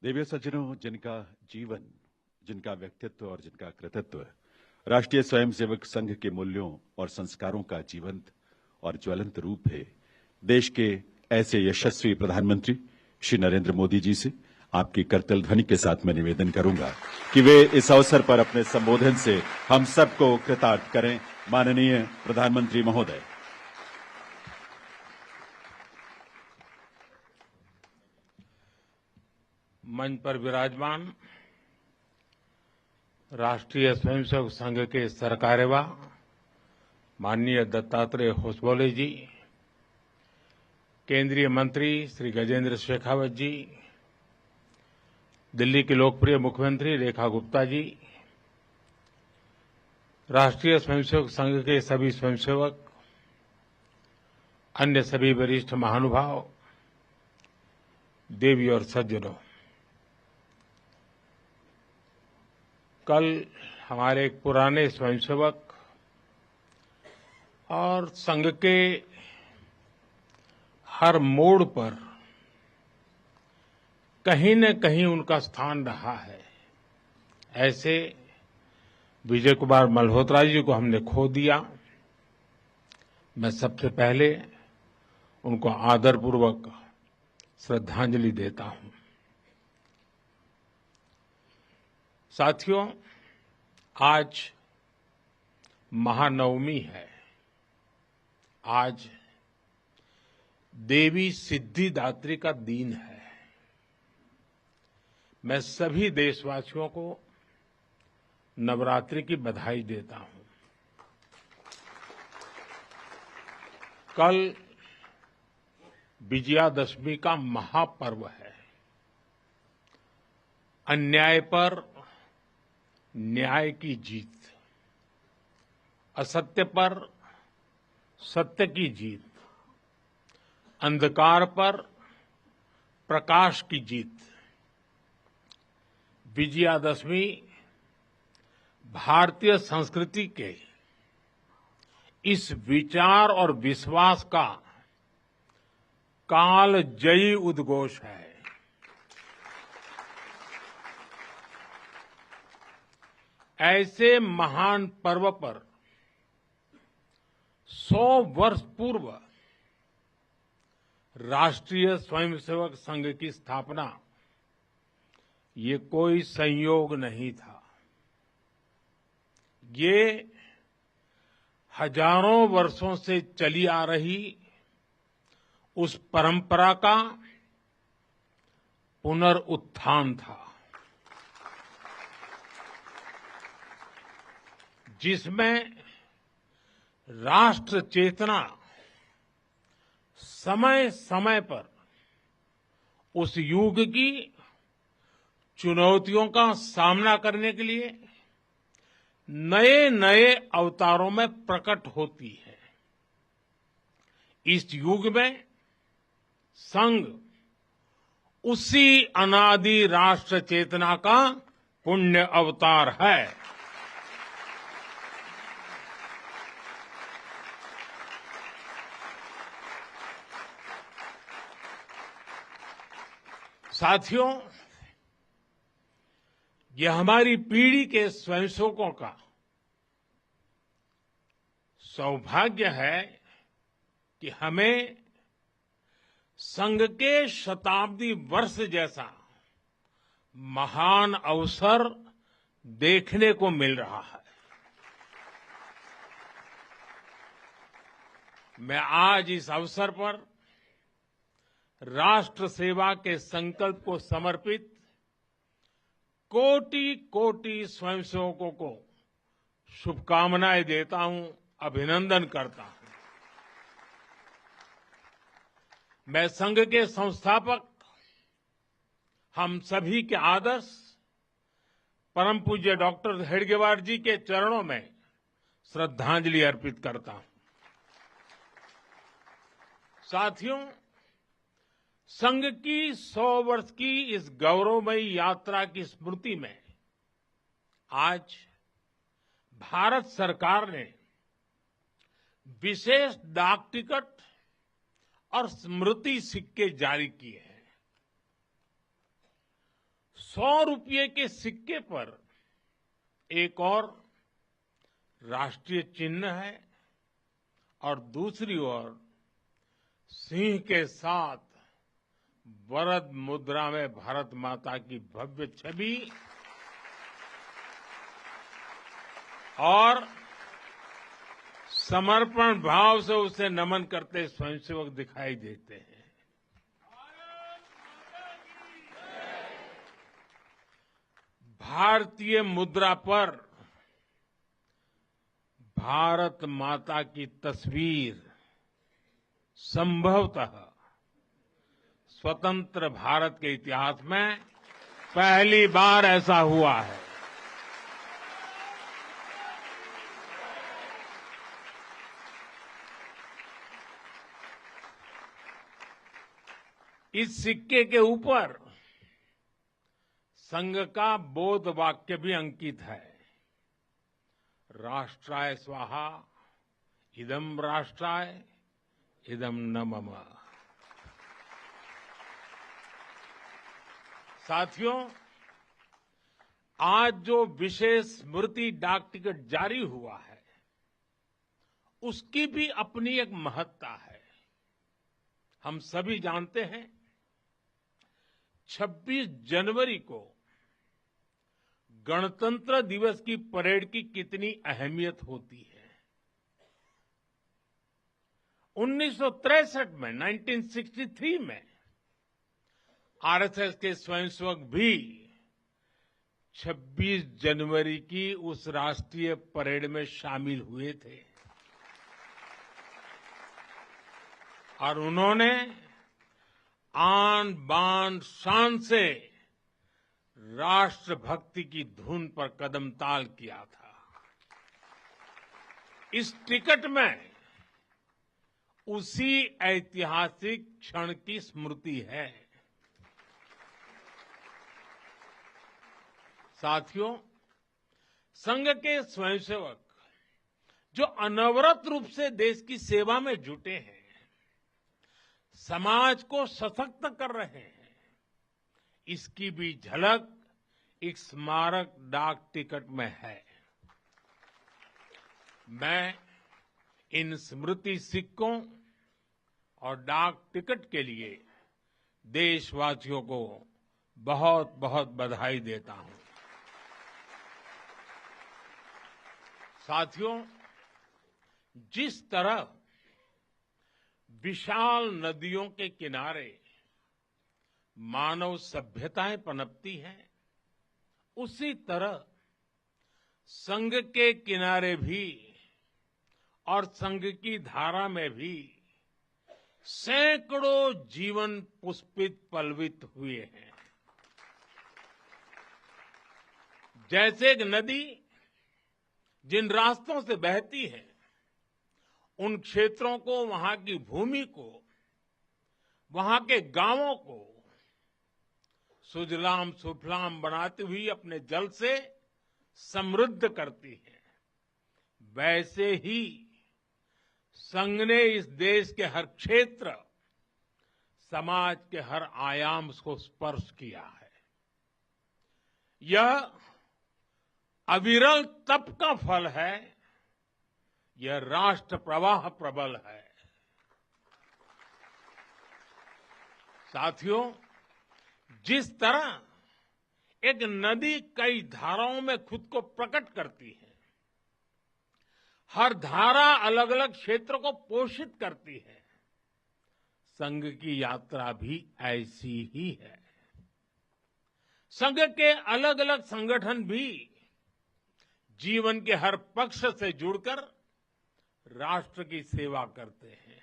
देवियों सज्जनों, जिनका जीवन, जिनका व्यक्तित्व और जिनका कृतित्व राष्ट्रीय स्वयंसेवक संघ के मूल्यों और संस्कारों का जीवंत और ज्वलंत रूप है, देश के ऐसे यशस्वी प्रधानमंत्री श्री नरेंद्र मोदी जी से आपकी करतल ध्वनि के साथ मैं निवेदन करूंगा कि वे इस अवसर पर अपने संबोधन से हम सबको कृतार्थ करें। माननीय प्रधानमंत्री महोदय। मंच पर विराजमान राष्ट्रीय स्वयंसेवक संघ के सरकार्यवाह माननीय दत्तात्रेय होसबोले जी, केंद्रीय मंत्री श्री गजेंद्र शेखावत जी, दिल्ली के लोकप्रिय मुख्यमंत्री रेखा गुप्ता जी, राष्ट्रीय स्वयंसेवक संघ के सभी स्वयंसेवक, अन्य सभी वरिष्ठ महानुभाव, देवी और सज्जनों, कल हमारे एक पुराने स्वयंसेवक और संघ के हर मोड़ पर कहीं न कहीं उनका स्थान रहा है, ऐसे विजय कुमार मल्होत्रा जी को हमने खो दिया। मैं सबसे पहले उनको आदरपूर्वक श्रद्धांजलि देता हूं। साथियों, आज महानवमी है। आज देवी सिद्धिदात्री का दिन है। मैं सभी देशवासियों को नवरात्रि की बधाई देता हूं। कल विजयादशमी का महापर्व है। अन्याय पर न्याय की जीत, असत्य पर सत्य की जीत, अंधकार पर प्रकाश की जीत। विजयादशमी भारतीय संस्कृति के इस विचार और विश्वास का कालजयी उद्घोष है। ऐसे महान पर्व पर 100 वर्ष पूर्व राष्ट्रीय स्वयंसेवक संघ की स्थापना, ये कोई संयोग नहीं था। ये हजारों वर्षों से चली आ रही उस परंपरा का पुनरुत्थान था, जिसमें राष्ट्र चेतना समय समय पर उस युग की चुनौतियों का सामना करने के लिए नए नए अवतारों में प्रकट होती है। इस युग में संघ उसी अनादि राष्ट्र चेतना का पुण्य अवतार है। साथियों, यह हमारी पीढ़ी के स्वयंसेवकों का सौभाग्य है कि हमें संघ के शताब्दी वर्ष जैसा महान अवसर देखने को मिल रहा है। मैं आज इस अवसर पर राष्ट्र सेवा के संकल्प को समर्पित कोटि कोटि स्वयंसेवकों को शुभकामनाएं देता हूं, अभिनंदन करता हूं। मैं संघ के संस्थापक हम सभी के आदर्श परम पूज्य डॉक्टर हेडगेवार जी के चरणों में श्रद्धांजलि अर्पित करता हूं। साथियों, संघ की 100 वर्ष की इस गौरवमयी यात्रा की स्मृति में आज भारत सरकार ने विशेष डाक टिकट और स्मृति सिक्के जारी किए हैं। 100 रुपये के सिक्के पर एक और राष्ट्रीय चिन्ह है और दूसरी ओर सिंह के साथ वरद मुद्रा में भारत माता की भव्य छवि और समर्पण भाव से उसे नमन करते स्वयंसेवक दिखाई देते हैं। भारतीय मुद्रा पर भारत माता की तस्वीर संभवतः स्वतंत्र भारत के इतिहास में पहली बार ऐसा हुआ है। इस सिक्के के ऊपर संघ का बोध वाक्य भी अंकित है। राष्ट्राय स्वाहा इदं राष्ट्राय इदं न मम। साथियों, आज जो विशेष स्मृति डाक टिकट जारी हुआ है उसकी भी अपनी एक महत्ता है। हम सभी जानते हैं 26 जनवरी को गणतंत्र दिवस की परेड की कितनी अहमियत होती है। 1963 में 1963 में आरएसएस के स्वयंसेवक भी 26 जनवरी की उस राष्ट्रीय परेड में शामिल हुए थे और उन्होंने आन बान शान से राष्ट्रभक्ति की धुन पर कदम ताल किया था। इस टिकट में उसी ऐतिहासिक क्षण की स्मृति है। साथियों, संघ के स्वयंसेवक जो अनवरत रूप से देश की सेवा में जुटे हैं, समाज को सशक्त कर रहे हैं, इसकी भी झलक एक स्मारक डाक टिकट में है। मैं इन स्मृति सिक्कों और डाक टिकट के लिए देशवासियों को बहुत बहुत बधाई देता हूं। साथियों, जिस तरह विशाल नदियों के किनारे मानव सभ्यताएं पनपती हैं, उसी तरह संघ के किनारे भी और संघ की धारा में भी सैकड़ों जीवन पुष्पित पल्वित हुए हैं। जैसे एक नदी जिन रास्तों से बहती है, उन क्षेत्रों को, वहां की भूमि को, वहां के गांवों को सुजलाम सुफलाम बनाती हुई अपने जल से समृद्ध करती है, वैसे ही संघ ने इस देश के हर क्षेत्र, समाज के हर आयाम को स्पर्श किया है। यह अविरल तप का फल है, यह राष्ट्र प्रवाह प्रबल है। साथियों, जिस तरह एक नदी कई धाराओं में खुद को प्रकट करती है, हर धारा अलग अलग क्षेत्र को पोषित करती है, संघ की यात्रा भी ऐसी ही है। संघ के अलग अलग संगठन भी जीवन के हर पक्ष से जुड़कर राष्ट्र की सेवा करते हैं।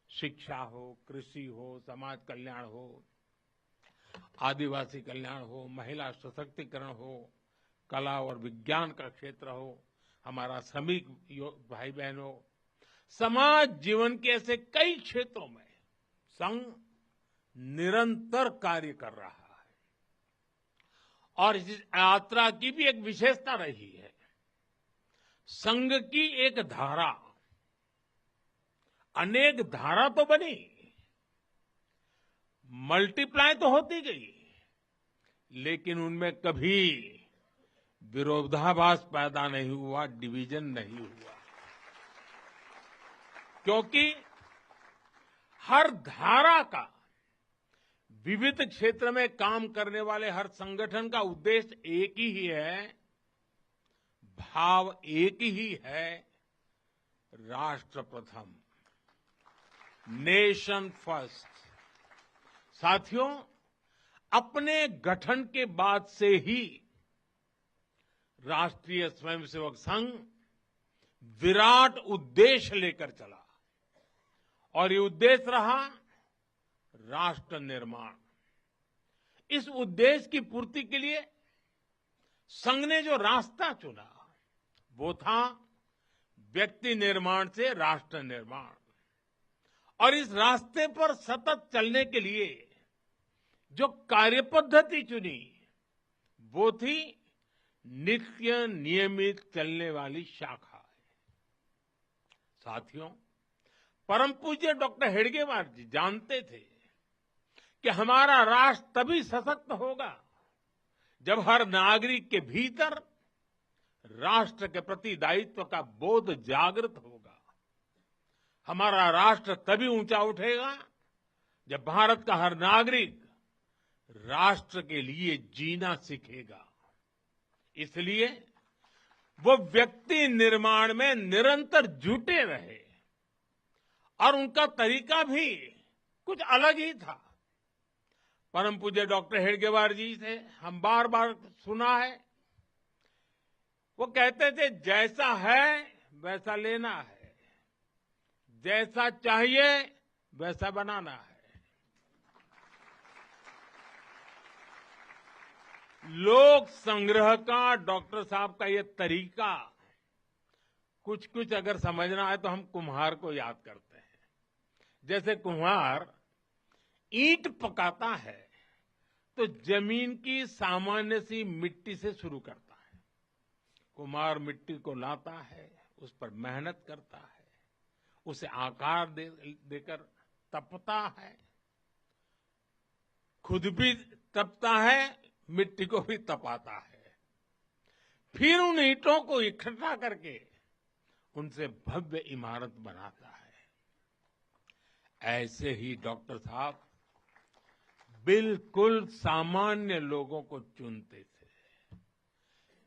शिक्षा हो, कृषि हो, समाज कल्याण हो, आदिवासी कल्याण हो, महिला सशक्तिकरण हो, कला और विज्ञान का क्षेत्र हो, हमारा श्रमिक भाई बहनों, समाज जीवन के ऐसे कई क्षेत्रों में संघ निरंतर कार्य कर रहा है। और इस यात्रा की भी एक विशेषता रही है। संघ की एक धारा अनेक धारा तो बनी, मल्टीप्लाई तो होती गई, लेकिन उनमें कभी विरोधाभास पैदा नहीं हुआ, डिवीजन नहीं हुआ, क्योंकि हर धारा का, विविध क्षेत्र में काम करने वाले हर संगठन का उद्देश्य एक ही है, भाव एक ही है, राष्ट्र प्रथम, नेशन फर्स्ट। साथियों, अपने गठन के बाद से ही राष्ट्रीय स्वयंसेवक संघ विराट उद्देश्य लेकर चला और ये उद्देश्य रहा राष्ट्र निर्माण। इस उद्देश्य की पूर्ति के लिए संघ ने जो रास्ता चुना वो था व्यक्ति निर्माण से राष्ट्र निर्माण, और इस रास्ते पर सतत चलने के लिए जो कार्यपद्धति चुनी वो थी नित्य नियमित चलने वाली शाखा। साथियों, परम पूज्य डॉक्टर हेडगेवार जी जानते थे कि हमारा राष्ट्र तभी सशक्त होगा जब हर नागरिक के भीतर राष्ट्र के प्रति दायित्व का बोध जागृत होगा। हमारा राष्ट्र तभी ऊंचा उठेगा जब भारत का हर नागरिक राष्ट्र के लिए जीना सीखेगा। इसलिए वो व्यक्ति निर्माण में निरंतर जुटे रहे और उनका तरीका भी कुछ अलग ही था। परम पूज्य डॉक्टर हेडगेवार जी से हम बार बार सुना है, वो कहते थे जैसा है वैसा लेना है, जैसा चाहिए वैसा बनाना है। लोक संग्रह का डॉक्टर साहब का ये तरीका कुछ कुछ अगर समझना है तो हम कुम्हार को याद करते हैं। जैसे कुम्हार ईंट पकाता है तो जमीन की सामान्य सी मिट्टी से शुरू करता है। कुम्हार मिट्टी को लाता है, उस पर मेहनत करता है, उसे आकार देकर तपता है, खुद भी तपता है, मिट्टी को भी तपाता है, फिर उन ईंटों को इकट्ठा करके उनसे भव्य इमारत बनाता है। ऐसे ही डॉक्टर साहब बिल्कुल सामान्य लोगों को चुनते थे,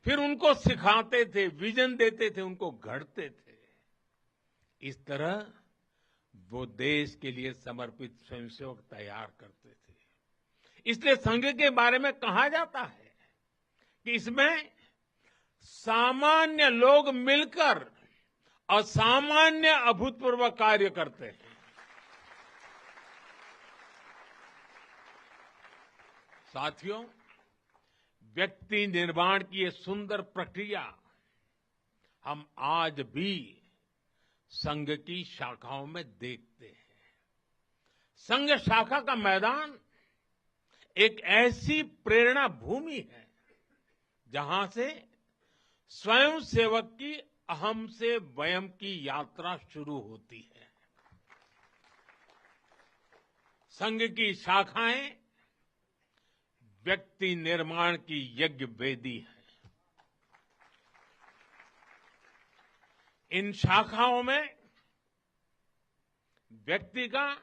फिर उनको सिखाते थे, विजन देते थे, उनको गढ़ते थे। इस तरह वो देश के लिए समर्पित स्वयंसेवक तैयार करते थे। इसलिए संघ के बारे में कहा जाता है कि इसमें सामान्य लोग मिलकर असामान्य अभूतपूर्व कार्य करते हैं। साथियों, व्यक्ति निर्माण की ये सुंदर प्रक्रिया हम आज भी संघ की शाखाओं में देखते हैं। संघ शाखा का मैदान एक ऐसी प्रेरणा भूमि है जहां से स्वयं सेवक की अहम से वयम की यात्रा शुरू होती है। संघ की शाखाएं व्यक्ति निर्माण की यज्ञ वेदी है। इन शाखाओं में व्यक्ति का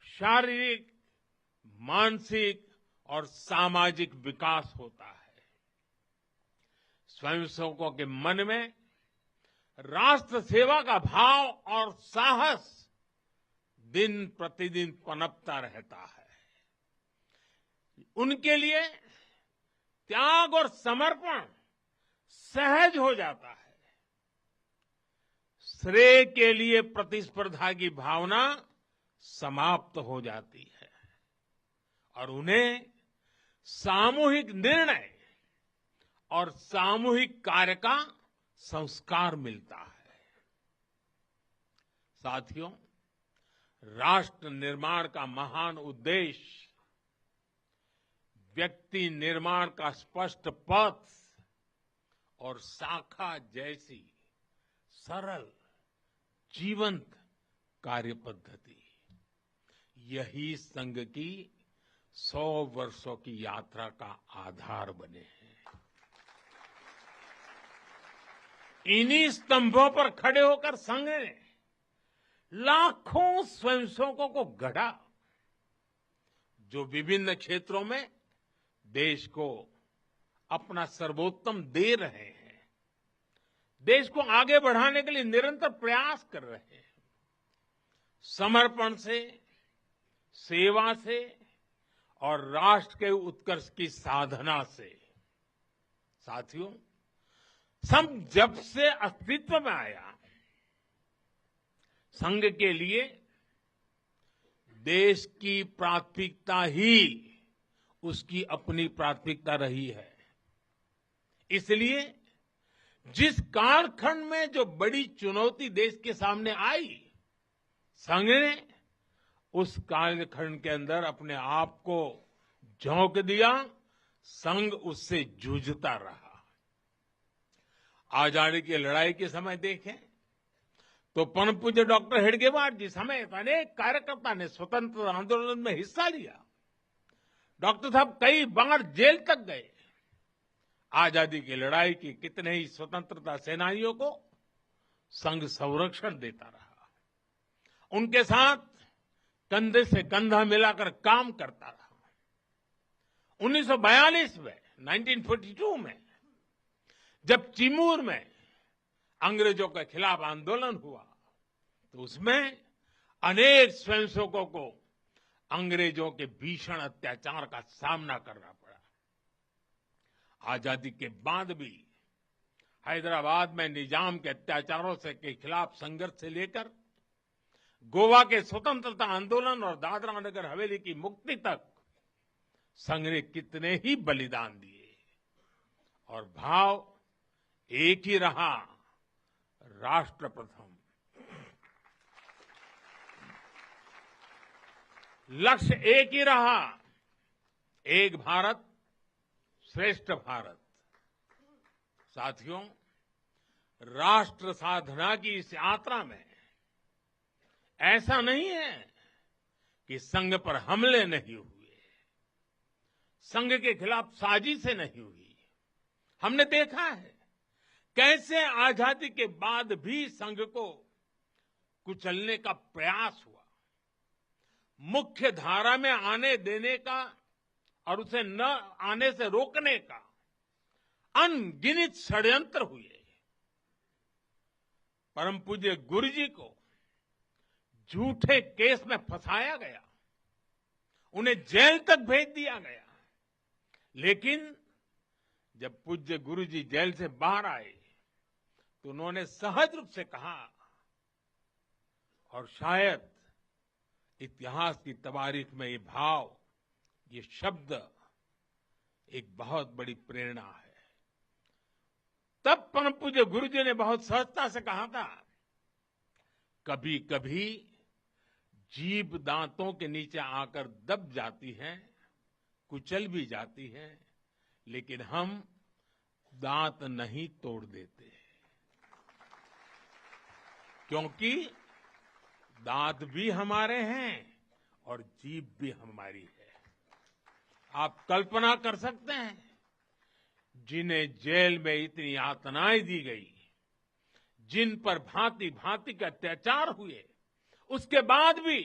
शारीरिक, मानसिक और सामाजिक विकास होता है। स्वयंसेवकों के मन में राष्ट्र सेवा का भाव और साहस दिन प्रतिदिन पनपता रहता है। उनके लिए त्याग और समर्पण सहज हो जाता है। श्रेय के लिए प्रतिस्पर्धा की भावना समाप्त हो जाती है और उन्हें सामूहिक निर्णय और सामूहिक कार्य का संस्कार मिलता है। साथियों, राष्ट्र निर्माण का महान उद्देश्य व्यक्ति निर्माण का स्पष्ट पथ और शाखा जैसी सरल जीवंत कार्य पद्धति, यही संघ की 100 वर्षों की यात्रा का आधार बने हैं। इन्हीं स्तंभों पर खड़े होकर संघ ने लाखों स्वयंसेवकों को गढ़ा, जो विभिन्न क्षेत्रों में देश को अपना सर्वोत्तम दे रहे हैं, देश को आगे बढ़ाने के लिए निरंतर प्रयास कर रहे हैं। समर्पण से, सेवा से और राष्ट्र के उत्कर्ष की साधना से। साथियों, संघ जब से अस्तित्व में आया, संघ के लिए देश की प्राथमिकता ही उसकी अपनी प्राथमिकता रही है। इसलिए जिस कालखंड में जो बड़ी चुनौती देश के सामने आई, संघ ने उस कालखंड के अंदर अपने आप को झोंक दिया, संघ उससे जूझता रहा। आजादी की लड़ाई के समय देखें तो परम पूज्य डॉक्टर हेडगेवार जी समेत अनेक कार्यकर्ता ने स्वतंत्रता आंदोलन में हिस्सा लिया। डॉक्टर साहब कई बार जेल तक गए। आजादी की लड़ाई की कितने ही स्वतंत्रता सेनानियों को संघ संरक्षण देता रहा, उनके साथ कंधे से कंधा मिलाकर काम करता रहा। 1942 में 1942 में जब चिमूर में अंग्रेजों के खिलाफ आंदोलन हुआ तो उसमें अनेक स्वयंसेवकों को अंग्रेजों के भीषण अत्याचार का सामना करना पड़ा। आजादी के बाद भी हैदराबाद में निजाम के अत्याचारों के खिलाफ संघर्ष से लेकर गोवा के स्वतंत्रता आंदोलन और दादरा नगर हवेली की मुक्ति तक संघ ने कितने ही बलिदान दिए, और भाव एक ही रहा, राष्ट्र प्रथम। लक्ष्य एक ही रहा, एक भारत श्रेष्ठ भारत। साथियों, राष्ट्र साधना की इस यात्रा में ऐसा नहीं है कि संघ पर हमले नहीं हुए, संघ के खिलाफ साजिशें नहीं हुई। हमने देखा है कैसे आजादी के बाद भी संघ को कुचलने का प्रयास हुआ, मुख्य धारा में आने देने का और उसे न आने से रोकने का अनगिनत षड्यंत्र हुए। परम पूज्य गुरु जी को झूठे केस में फंसाया गया, उन्हें जेल तक भेज दिया गया, लेकिन जब पूज्य गुरु जी जेल से बाहर आए तो उन्होंने सहज रूप से कहा, और शायद इतिहास की तवारीख में ये भाव, ये शब्द एक बहुत बड़ी प्रेरणा है। तब परम पूज्य गुरु जी ने बहुत सहजता से कहा था, कभी कभी जीभ दांतों के नीचे आकर दब जाती है, कुचल भी जाती है, लेकिन हम दांत नहीं तोड़ देते, क्योंकि दांत भी हमारे हैं और जीभ भी हमारी है। आप कल्पना कर सकते हैं, जिन्हें जेल में इतनी यातनाएं दी गई, जिन पर भांति भांति के अत्याचार हुए, उसके बाद भी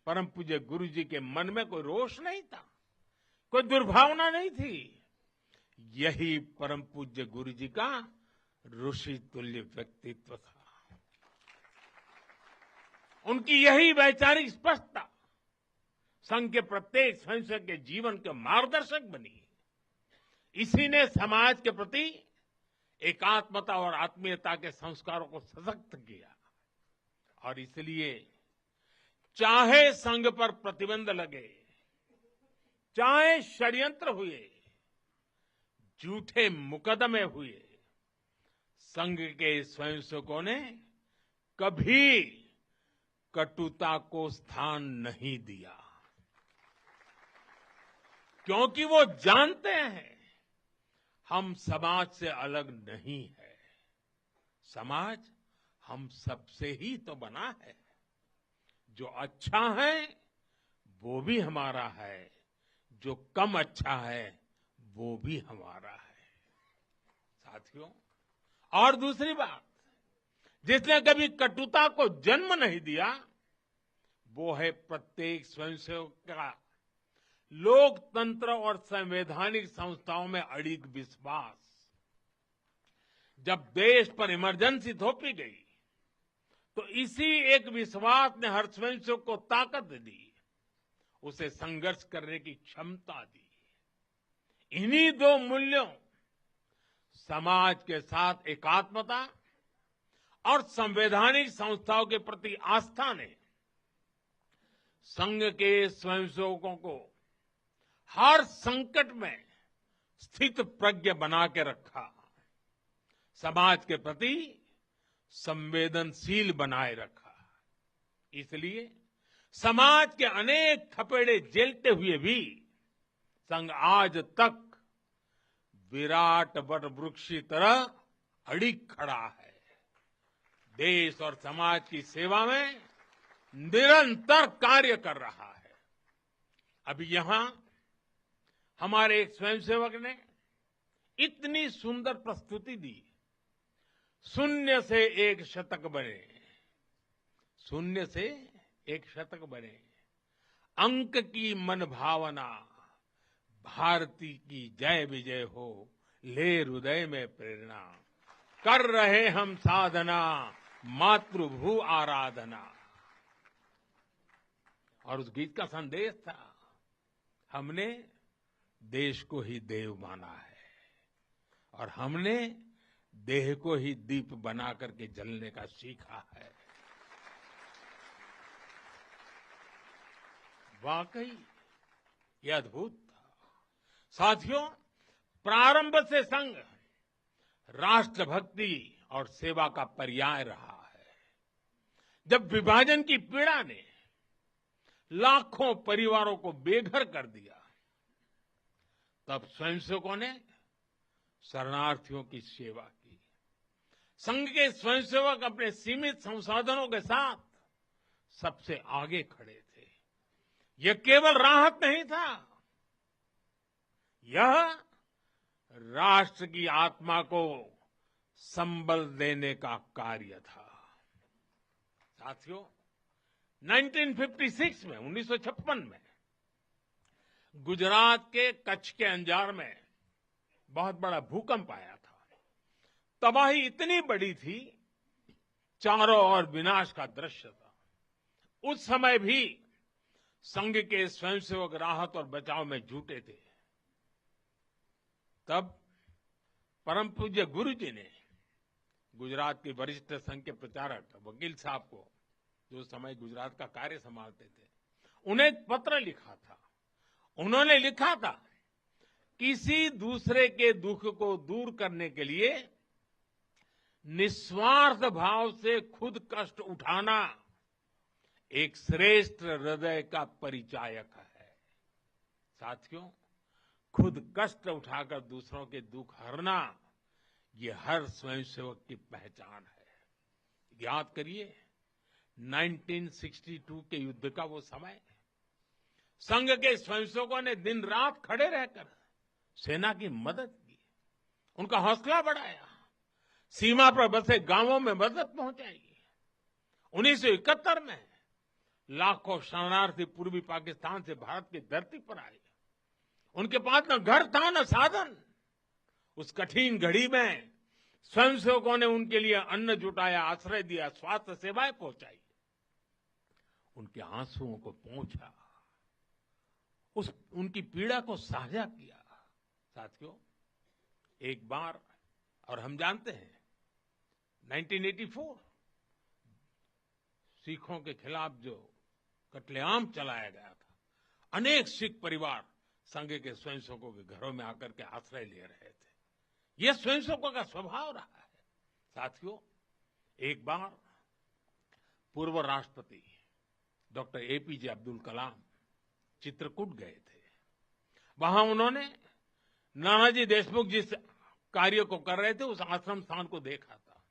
परम पूज्य गुरु जी के मन में कोई रोष नहीं था, कोई दुर्भावना नहीं थी। यही परम पूज्य गुरु जी का ऋषि तुल्य व्यक्तित्व था। उनकी यही वैचारिक स्पष्टता संघ के प्रत्येक स्वयंसेवक के जीवन के मार्गदर्शक बनी। इसी ने समाज के प्रति एकात्मता और आत्मीयता के संस्कारों को सशक्त किया, और इसलिए चाहे संघ पर प्रतिबंध लगे, चाहे षड्यंत्र हुए, झूठे मुकदमे हुए, संघ के स्वयंसेवकों ने कभी कटुता को स्थान नहीं दिया, क्योंकि वो जानते हैं हम समाज से अलग नहीं है, समाज हम सबसे ही तो बना है। जो अच्छा है वो भी हमारा है, जो कम अच्छा है वो भी हमारा है। साथियों, और दूसरी बात, जिसने कभी कटुता को जन्म नहीं दिया, वो है प्रत्येक स्वयंसेवक का लोकतंत्र और संवैधानिक संस्थाओं में अडिग विश्वास। जब देश पर इमरजेंसी थोपी गई, तो इसी एक विश्वास ने हर स्वयंसेवक को ताकत दी, उसे संघर्ष करने की क्षमता दी। इन्हीं दो मूल्यों, समाज के साथ एकात्मता और संवैधानिक संस्थाओं के प्रति आस्था ने संघ के स्वयंसेवकों को हर संकट में स्थित प्रज्ञ बना के रखा, समाज के प्रति संवेदनशील बनाए रखा। इसलिए समाज के अनेक थपेड़े झेलते हुए भी संघ आज तक विराट वट वृक्ष की तरह अडिग खड़ा है। देश और समाज की सेवा में निरंतर कार्य कर रहा है। अभी यहां हमारे एक स्वयंसेवक ने इतनी सुंदर प्रस्तुति दी, शून्य से एक शतक बने, शून्य से एक शतक बने, अंक की मन भावना, भारती की जय विजय हो, ले हृदय में प्रेरणा, कर रहे हम साधना, मातृभू आराधना। और उस गीत का संदेश था, हमने देश को ही देव माना है और हमने देह को ही दीप बना करके जलने का सीखा है। वाकई ये अद्भुत था। साथियों, प्रारंभ से संघ राष्ट्रभक्ति और सेवा का पर्याय रहा है। जब विभाजन की पीड़ा ने लाखों परिवारों को बेघर कर दिया, तब स्वयंसेवकों ने शरणार्थियों की सेवा की। संघ के स्वयंसेवक अपने सीमित संसाधनों के साथ सबसे आगे खड़े थे। यह केवल राहत नहीं था, यह राष्ट्र की आत्मा को संबल देने का कार्य था। साथियों, 1956 में 1956 में गुजरात के कच्छ के अंजार में बहुत बड़ा भूकंप आया था। तबाही इतनी बड़ी थी, चारों ओर विनाश का दृश्य था। उस समय भी संघ के स्वयंसेवक राहत और बचाव में जुटे थे। तब परम पूज्य गुरु जी ने गुजरात के वरिष्ठ संघ के प्रचारक वकील साहब को, जो उस समय गुजरात का कार्य संभालते थे, उन्हें एक पत्र लिखा था। उन्होंने लिखा था, किसी दूसरे के दुख को दूर करने के लिए निस्वार्थ भाव से खुद कष्ट उठाना एक श्रेष्ठ हृदय का परिचायक है। साथियों, खुद कष्ट उठाकर दूसरों के दुख हरना, ये हर स्वयंसेवक की पहचान है। याद करिए 1962 के युद्ध का वो समय, संघ के स्वयंसेवकों ने दिन रात खड़े रहकर सेना की मदद की, उनका हौसला बढ़ाया, सीमा पर बसे गांवों में मदद पहुंचाई। 1971 में लाखों शरणार्थी पूर्वी पाकिस्तान से भारत की धरती पर आए। उनके पास न घर था न साधन। उस कठिन घड़ी में स्वयंसेवकों ने उनके लिए अन्न जुटाया, आश्रय दिया, स्वास्थ्य सेवाएं पहुंचाई, उनके आंसुओं को पोंछा, उनकी पीड़ा को साझा किया। साथियों, एक बार, और हम जानते हैं 1984 सिखों के खिलाफ जो कत्लेआम चलाया गया था, अनेक सिख परिवार संघ के स्वयंसेवकों के घरों में आकर के आश्रय ले रहे थे। यह स्वयंसेवकों का स्वभाव रहा है। साथियों, एक बार पूर्व राष्ट्रपति डॉक्टर एपीजे अब्दुल कलाम चित्रकूट गए थे। वहां उन्होंने नानाजी देशमुख जिस कार्य को कर रहे थे, उस आश्रम स्थान को देखा था,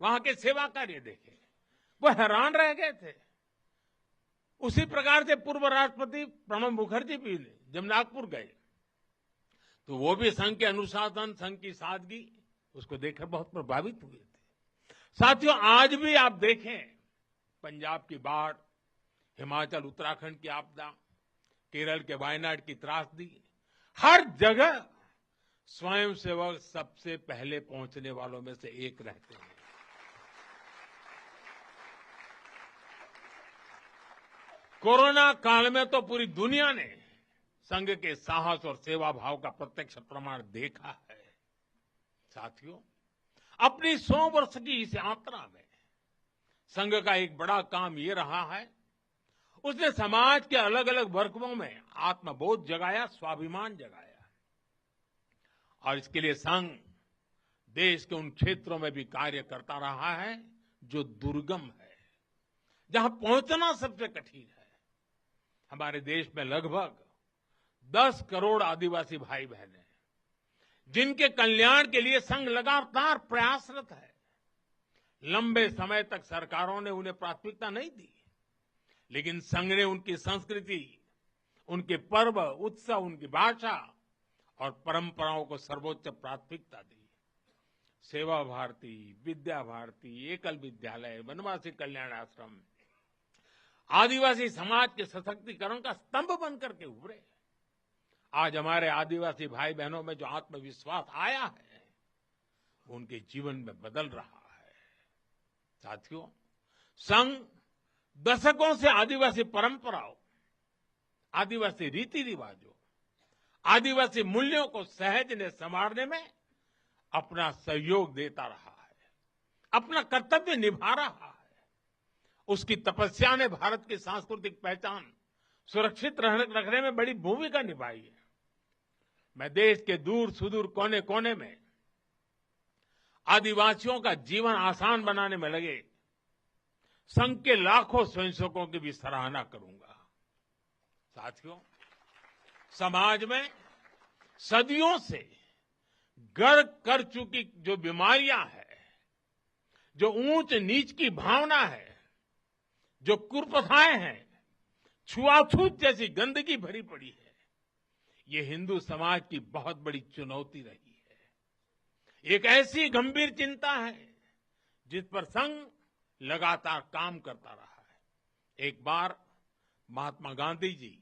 वहां के सेवा कार्य देखे, वो हैरान रह गए थे। उसी प्रकार से पूर्व राष्ट्रपति प्रणब मुखर्जी जब नागपुर गए तो वो भी संघ के अनुशासन, संघ की सादगी उसको देखकर बहुत प्रभावित हुए थे। साथियों, आज भी आप देखें, पंजाब की बाढ़, हिमाचल उत्तराखंड की आपदा, केरल के वायनाड की त्रासदी, हर जगह स्वयंसेवक सबसे पहले पहुंचने वालों में से एक रहते हैं। कोरोना काल में तो पूरी दुनिया ने संघ के साहस और सेवा भाव का प्रत्यक्ष प्रमाण देखा है। साथियों, अपनी 100 वर्ष की इस यात्रा में संघ का एक बड़ा काम ये रहा है, उसने समाज के अलग अलग वर्गों में आत्मबोध जगाया, स्वाभिमान जगाया। और इसके लिए संघ देश के उन क्षेत्रों में भी कार्य करता रहा है जो दुर्गम है, जहां पहुंचना सबसे कठिन है। हमारे देश में लगभग 10 करोड़ आदिवासी भाई बहन हैं, जिनके कल्याण के लिए संघ लगातार प्रयासरत है। लंबे समय तक सरकारों ने उन्हें प्राथमिकता नहीं दी, लेकिन संघ ने उनकी संस्कृति, उनके पर्व, उत्सव, उनकी भाषा और परंपराओं को सर्वोच्च प्राथमिकता दी। सेवा भारती, विद्या भारती, एकल विद्यालय, वनवासी कल्याण आश्रम आदिवासी समाज के सशक्तिकरण का स्तंभ बनकर के उभरे। आज हमारे आदिवासी भाई बहनों में जो आत्मविश्वास आया है, वो उनके जीवन में बदल रहा है। साथियों, संघ दशकों से आदिवासी परंपराओं, आदिवासी रीति रिवाजों, आदिवासी मूल्यों को सहजने संवारने में अपना सहयोग देता रहा है, अपना कर्तव्य निभा रहा है। उसकी तपस्या ने भारत की सांस्कृतिक पहचान सुरक्षित रखने में बड़ी भूमिका निभाई है। मैं देश के दूर सुदूर कोने कोने में आदिवासियों का जीवन आसान बनाने में लगे संघ के लाखों स्वयंसेवकों की भी सराहना करूंगा। साथियों, समाज में सदियों से गढ़ कर चुकी जो बीमारियां हैं, जो ऊंच नीच की भावना है, जो कुप्रथाएं हैं, छुआछूत जैसी गंदगी भरी पड़ी है, ये हिंदू समाज की बहुत बड़ी चुनौती रही है। एक ऐसी गंभीर चिंता है जिस पर संघ लगातार काम करता रहा है। एक बार महात्मा गांधी जी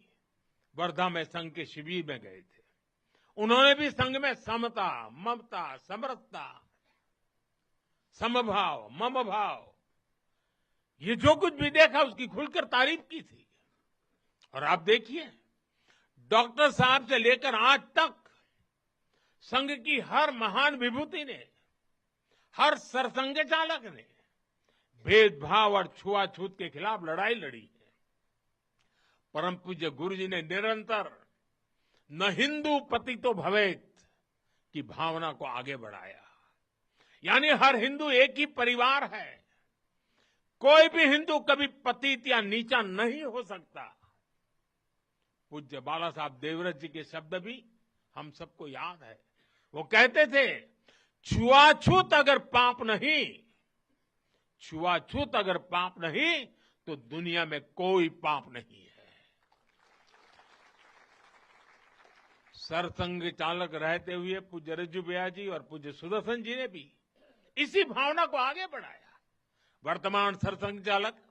वर्धा में संघ के शिविर में गए थे। उन्होंने भी संघ में समता, ममता, समरसता, समभाव, मम भाव, ये जो कुछ भी देखा उसकी खुलकर तारीफ की थी। और आप देखिए, डॉक्टर साहब से लेकर आज तक संघ की हर महान विभूति ने, हर सरसंघ चालक ने भेदभाव और छुआछूत के खिलाफ लड़ाई लड़ी है। परम पूज्य गुरु जी ने निरंतर न हिंदू पतितो भवेत की भावना को आगे बढ़ाया। यानी हर हिंदू एक ही परिवार है, कोई भी हिंदू कभी पतित या नीचा नहीं हो सकता। पूज्य बाला साहब देवव्रत जी के शब्द भी हम सबको याद है। वो कहते थे, छुआछूत अगर पाप नहीं, छुआछूत अगर पाप नहीं तो दुनिया में कोई पाप नहीं है। सरसंघ चालक रहते हुए पूज्य रज्जू भैया जी और पूज्य सुदर्शन जी ने भी इसी भावना को आगे बढ़ाया। वर्तमान सरसंघ चालक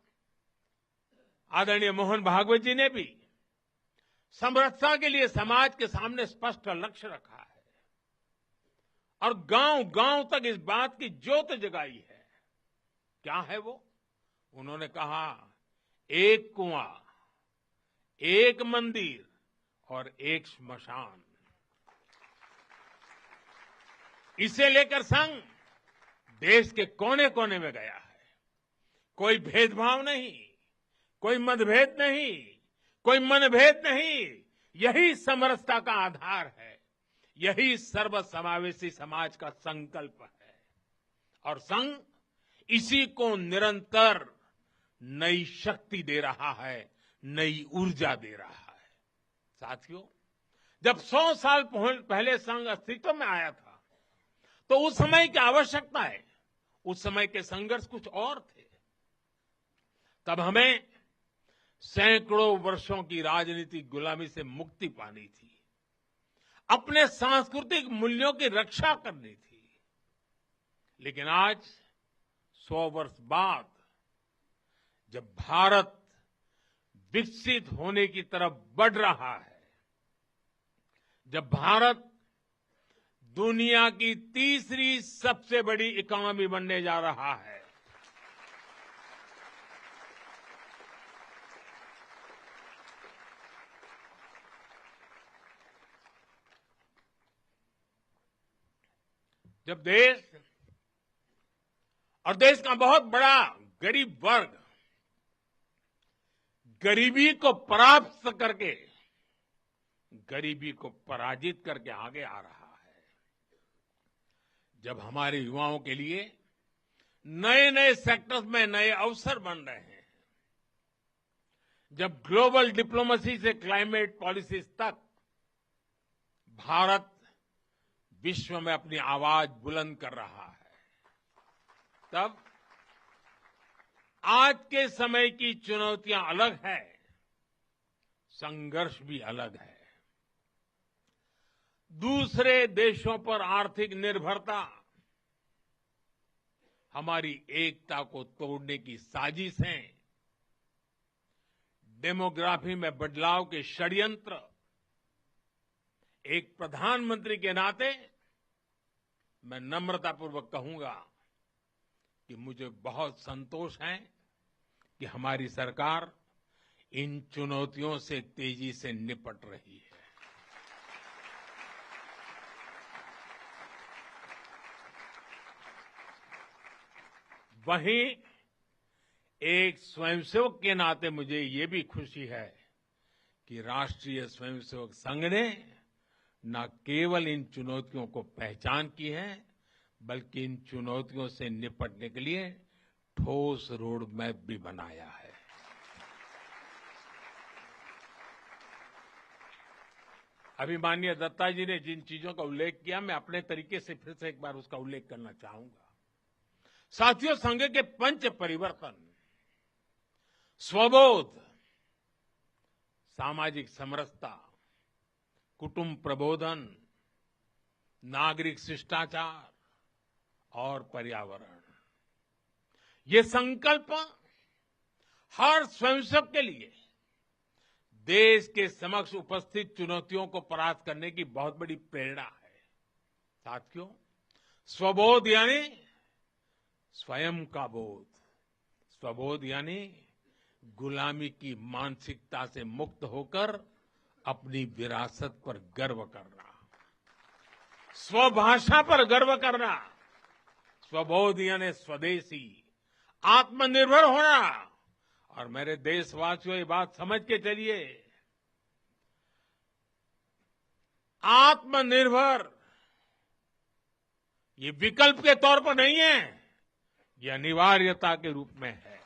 आदरणीय मोहन भागवत जी ने भी समरसता के लिए समाज के सामने स्पष्ट लक्ष्य रखा है और गांव गांव तक इस बात की ज्योत जगाई है। क्या है वो? उन्होंने कहा, एक कुआं, एक मंदिर और एक श्मशान। इसे लेकर संघ देश के कोने कोने में गया है। कोई भेदभाव नहीं, कोई मतभेद नहीं, कोई मनभेद नहीं। यही समरसता का आधार है, यही सर्वसमावेशी समाज का संकल्प है। और संघ इसी को निरंतर नई शक्ति दे रहा है, नई ऊर्जा दे रहा है। साथियों, जब 100 साल पहले संघ अस्तित्व में आया था, तो उस समय की आवश्यकताएं, उस समय के संघर्ष कुछ और थे। तब हमें सैकड़ों वर्षों की राजनीतिक गुलामी से मुक्ति पानी थी, अपने सांस्कृतिक मूल्यों की रक्षा करनी थी। लेकिन आज 100 वर्ष बाद जब भारत विकसित होने की तरफ बढ़ रहा है, जब भारत दुनिया की तीसरी सबसे बड़ी इकोनॉमी बनने जा रहा है, जब देश और देश का बहुत बड़ा गरीब वर्ग गरीबी को परास्त करके, गरीबी को पराजित करके आगे आ रहा है, जब हमारे युवाओं के लिए नए नए सेक्टर्स में नए अवसर बन रहे हैं, जब ग्लोबल डिप्लोमेसी से क्लाइमेट पॉलिसीज तक भारत विश्व में अपनी आवाज बुलंद कर रहा है, तब आज के समय की चुनौतियां अलग है, संघर्ष भी अलग है। दूसरे देशों पर आर्थिक निर्भरता हमारी एकता को तोड़ने की साजिशें, डेमोग्राफी में बदलाव के षड्यंत्र, एक प्रधानमंत्री के नाते मैं नम्रतापूर्वक कहूंगा कि मुझे बहुत संतोष है कि हमारी सरकार इन चुनौतियों से तेजी से निपट रही है। वहीं एक स्वयंसेवक के नाते मुझे ये भी खुशी है कि राष्ट्रीय स्वयंसेवक संघ ने न केवल इन चुनौतियों को पहचान की है, बल्कि इन चुनौतियों से निपटने के लिए ठोस रोड मैप भी बनाया है। अभी माननीय दत्ता जी ने जिन चीजों का उल्लेख किया, मैं अपने तरीके से फिर से एक बार उसका उल्लेख करना चाहूंगा। साथियों, संघ के पंच परिवर्तन, स्वबोध, सामाजिक समरसता, कुटुंब प्रबोधन, नागरिक शिष्टाचार और पर्यावरण, ये संकल्प हर स्वयंसेवक के लिए देश के समक्ष उपस्थित चुनौतियों को परास्त करने की बहुत बड़ी प्रेरणा है। साथियों, स्वबोध यानी स्वयं का बोध, स्वबोध यानी गुलामी की मानसिकता से मुक्त होकर अपनी विरासत पर गर्व करना, स्वभाषा पर गर्व करना। स्वबोध यानी स्वदेशी, आत्मनिर्भर होना। और मेरे देशवासियों, ये बात समझ के चलिए, आत्मनिर्भर ये विकल्प के तौर पर नहीं है, ये अनिवार्यता के रूप में है।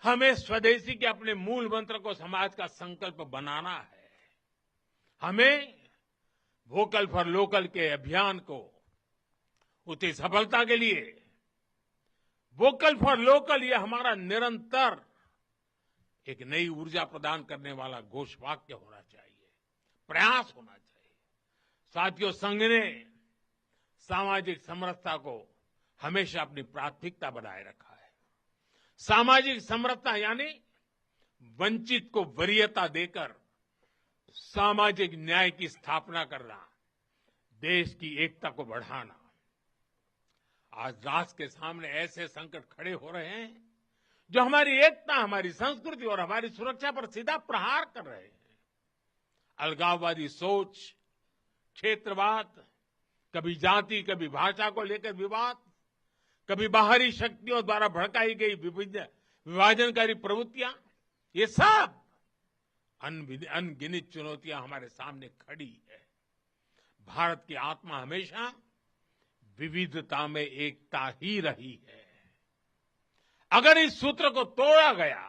हमें स्वदेशी के अपने मूल मंत्र को समाज का संकल्प बनाना है। हमें वोकल फॉर लोकल के अभियान को उसकी सफलता के लिए वोकल फॉर लोकल ये हमारा निरंतर एक नई ऊर्जा प्रदान करने वाला घोषवाक्य होना चाहिए, प्रयास होना चाहिए। साथियों, संघ ने सामाजिक समरसता को हमेशा अपनी प्राथमिकता बनाए रखा है। सामाजिक समरसता यानी वंचित को वरीयता देकर सामाजिक न्याय की स्थापना करना, देश की एकता को बढ़ाना। आज राष्ट्र के सामने ऐसे संकट खड़े हो रहे हैं जो हमारी एकता, हमारी संस्कृति और हमारी सुरक्षा पर सीधा प्रहार कर रहे हैं। अलगाववादी सोच, क्षेत्रवाद, कभी जाति, कभी भाषा को लेकर विवाद, कभी बाहरी शक्तियों द्वारा भड़काई गई विभाजनकारी प्रवृत्तियां, ये सब अनगिनत चुनौतियां हमारे सामने खड़ी है। भारत की आत्मा हमेशा विविधता में एकता ही रही है। अगर इस सूत्र को तोड़ा गया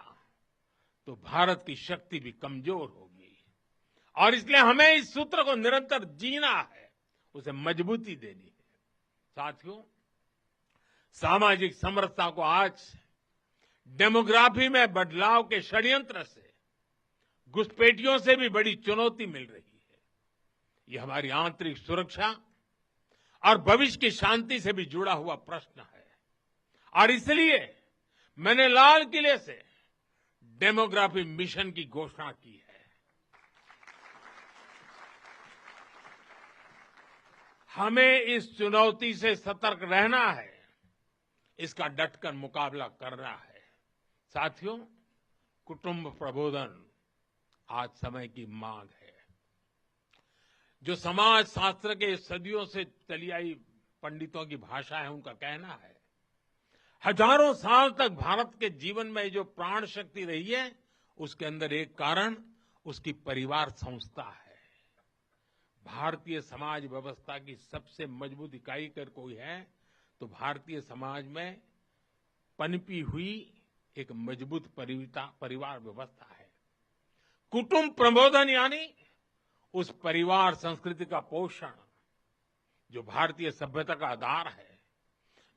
तो भारत की शक्ति भी कमजोर होगी, और इसलिए हमें इस सूत्र को निरंतर जीना है, उसे मजबूती देनी है। साथियों, सामाजिक समरसता को आज डेमोग्राफी में बदलाव के षड्यंत्र से, घुसपैठियों से भी बड़ी चुनौती मिल रही है। ये हमारी आंतरिक सुरक्षा और भविष्य की शांति से भी जुड़ा हुआ प्रश्न है और इसलिए मैंने लाल किले से डेमोग्राफी मिशन की घोषणा की है। हमें इस चुनौती से सतर्क रहना है, इसका डटकर मुकाबला करना है। साथियों, कुटुंब प्रबोधन आज समय की मांग है। जो समाज शास्त्र के सदियों से चली आई पंडितों की भाषा है, उनका कहना है, हजारों साल तक भारत के जीवन में जो प्राण शक्ति रही है, उसके अंदर एक कारण उसकी परिवार संस्था है। भारतीय समाज व्यवस्था की सबसे मजबूत इकाई अगर कोई है तो भारतीय समाज में पनपी हुई एक मजबूत परिवार व्यवस्था है। कुटुंब प्रबोधन यानी उस परिवार संस्कृति का पोषण जो भारतीय सभ्यता का आधार है,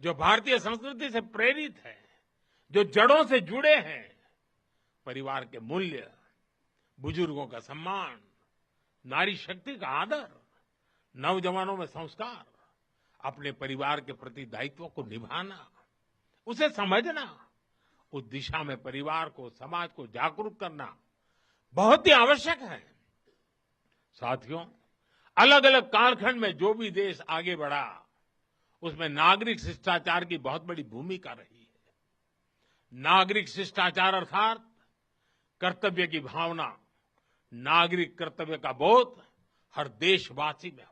जो भारतीय संस्कृति से प्रेरित है, जो जड़ों से जुड़े हैं। परिवार के मूल्य, बुजुर्गों का सम्मान, नारी शक्ति का आदर, नौजवानों में संस्कार, अपने परिवार के प्रति दायित्व को निभाना, उसे समझना, उस दिशा में परिवार को, समाज को जागरूक करना बहुत ही आवश्यक है। साथियों, अलग अलग कालखंड में जो भी देश आगे बढ़ा, उसमें नागरिक शिष्टाचार की बहुत बड़ी भूमिका रही है। नागरिक शिष्टाचार अर्थात कर्तव्य की भावना, नागरिक कर्तव्य का बोध हर देशवासी में हो।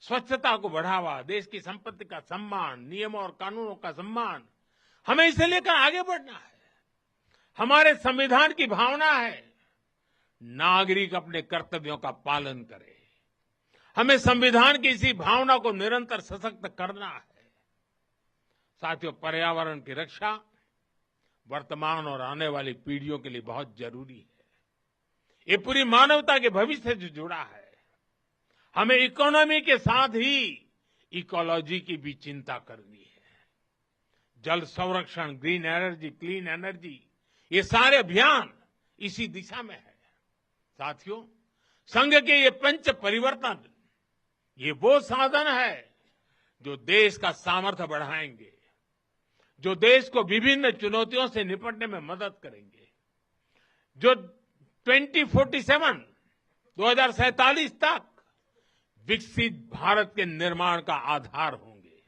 स्वच्छता को बढ़ावा, देश की संपत्ति का सम्मान, नियमों और कानूनों का सम्मान, हमें इसे लेकर आगे बढ़ना है। हमारे संविधान की भावना है नागरिक अपने कर्तव्यों का पालन करे। हमें संविधान की इसी भावना को निरंतर सशक्त करना है। साथियों, पर्यावरण की रक्षा वर्तमान और आने वाली पीढ़ियों के लिए बहुत जरूरी है। ये पूरी मानवता के भविष्य से जुड़ा है। हमें इकोनॉमी के साथ ही इकोलॉजी की भी चिंता करनी है। जल संरक्षण, ग्रीन एनर्जी, क्लीन एनर्जी, ये सारे अभियान इसी दिशा में है। साथियों, संघ के ये पंच परिवर्तन, ये वो साधन है जो देश का सामर्थ्य बढ़ाएंगे, जो देश को विभिन्न चुनौतियों से निपटने में मदद करेंगे, जो 2047 तक विकसित भारत के निर्माण का आधार होंगे।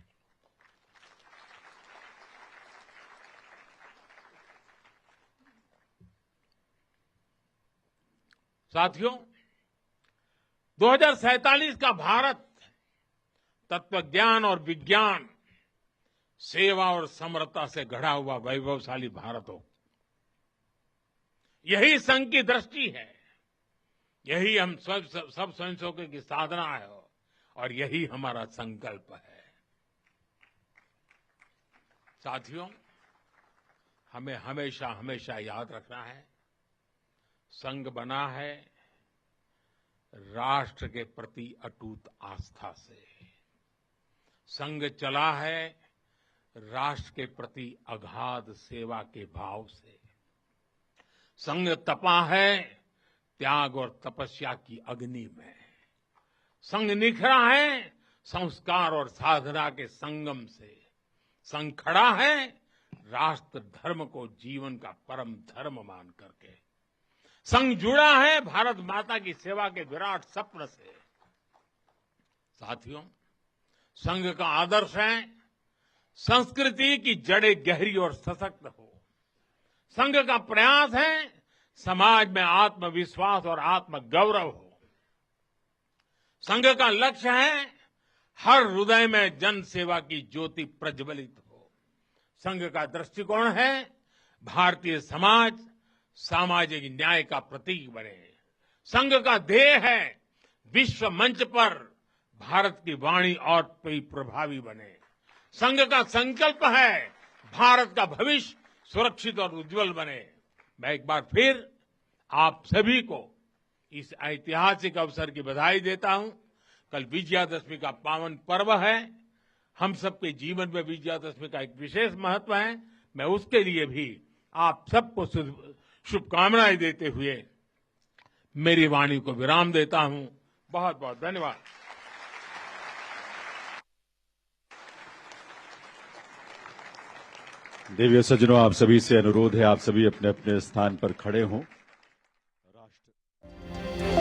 साथियों, 2047 का भारत तत्वज्ञान और विज्ञान, सेवा और समरसता से गढ़ा हुआ वैभवशाली भारत हो। यही संघ की दृष्टि है, यही हम सब स्वयंसेवकों की साधना है और यही हमारा संकल्प है। साथियों, हमें हमेशा हमेशा याद रखना है, संघ बना है राष्ट्र के प्रति अटूट आस्था से। संघ चला है राष्ट्र के प्रति अगाध सेवा के भाव से। संघ तपा है त्याग और तपस्या की अग्नि में। संघ निखरा है संस्कार और साधना के संगम से। संघ खड़ा है राष्ट्र धर्म को जीवन का परम धर्म मान करके। संघ जुड़ा है भारत माता की सेवा के विराट स्वप्न से। साथियों, संघ का आदर्श है संस्कृति की जड़ें गहरी और सशक्त हो। संघ का प्रयास है समाज में आत्मविश्वास और आत्मगौरव हो। संघ का लक्ष्य है हर हृदय में जन सेवा की ज्योति प्रज्वलित हो। संघ का दृष्टिकोण है भारतीय समाज सामाजिक न्याय का प्रतीक बने। संघ का ध्येय है विश्व मंच पर भारत की वाणी और भी प्रभावी बने। संघ का संकल्प है भारत का भविष्य सुरक्षित और उज्जवल बने। मैं एक बार फिर आप सभी को इस ऐतिहासिक अवसर की बधाई देता हूं। कल विजयादशमी का पावन पर्व है। हम सबके जीवन में विजयादशमी का एक विशेष महत्व है। मैं उसके लिए भी आप सबको शुभकामनाएं देते हुए मेरी वाणी को विराम देता हूं। बहुत बहुत धन्यवाद। देवी सज्जनों, आप सभी से अनुरोध है, आप सभी अपने अपने स्थान पर खड़े हों। राष्ट्र